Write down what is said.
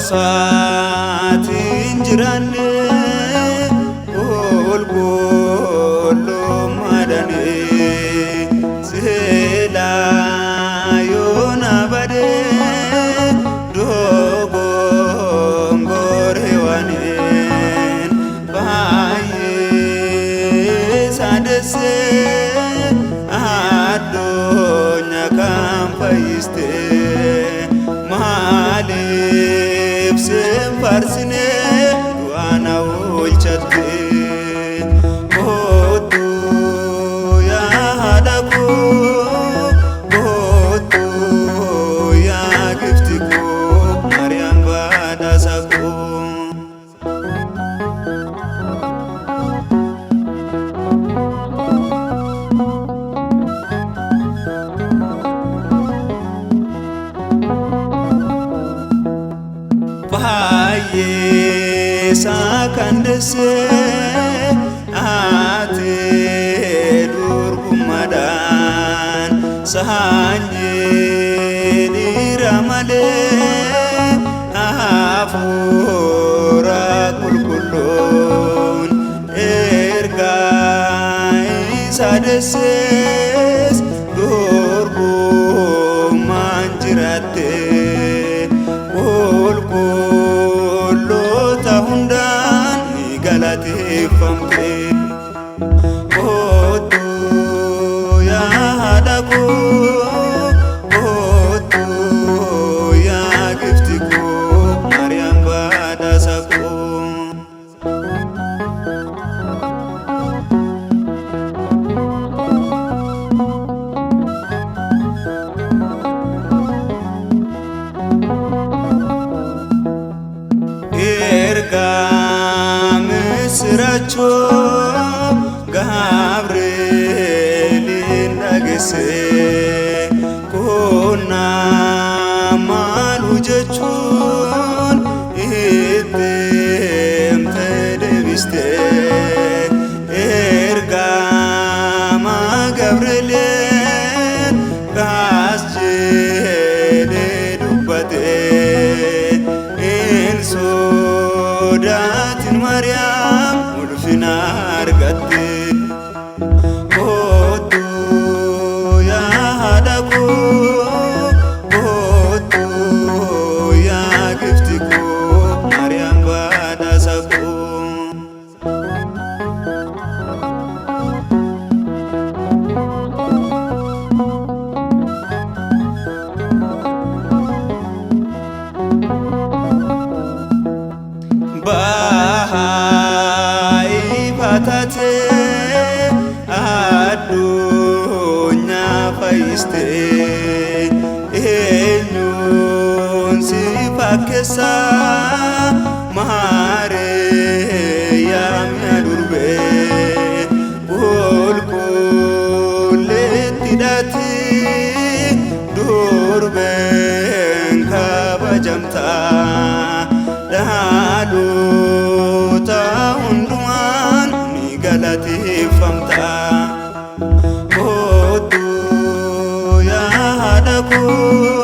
saatiin jiraanne qulqullummaadhaani seelaa yoona badee dogongoree waaneen baay'ee saadessee addunyaa kan fayyistee maaliif sin farsine du'aana oolchatte kootu yaa haadha koo kootu yaa gifti koo Maariyaam badhaasa koo. Baay'ee saakandesee ati durgummaadhaan saanyee dhiira malee hafuura qulqulluun ergaa isa dessees durgummaan jiraatte qulqulloota hundaan ni galateeffamte kootu yaa haadha koo kootu yaa gifti koo Maariyaam badhaasa koo. Misirachoo Gabrielin dhageessee koonnaa maalu jechuun itti himte deebistee ergamaa Gabrielin gaas jedhee dubbatee hin sodaatin Maariyaam ulfina argatte kootu yaa haadha koo kootu yaa gifti koo Maariyaam badhaasa koo. Baay'ifatee addunyaa fayyistee eenyuun si fakkeessa Maariyaam yaa durbee qulqulleetti hidhatti durbeen kabajamta dhaloota hundumaan ni galateeffamta kootu yaa haadha koo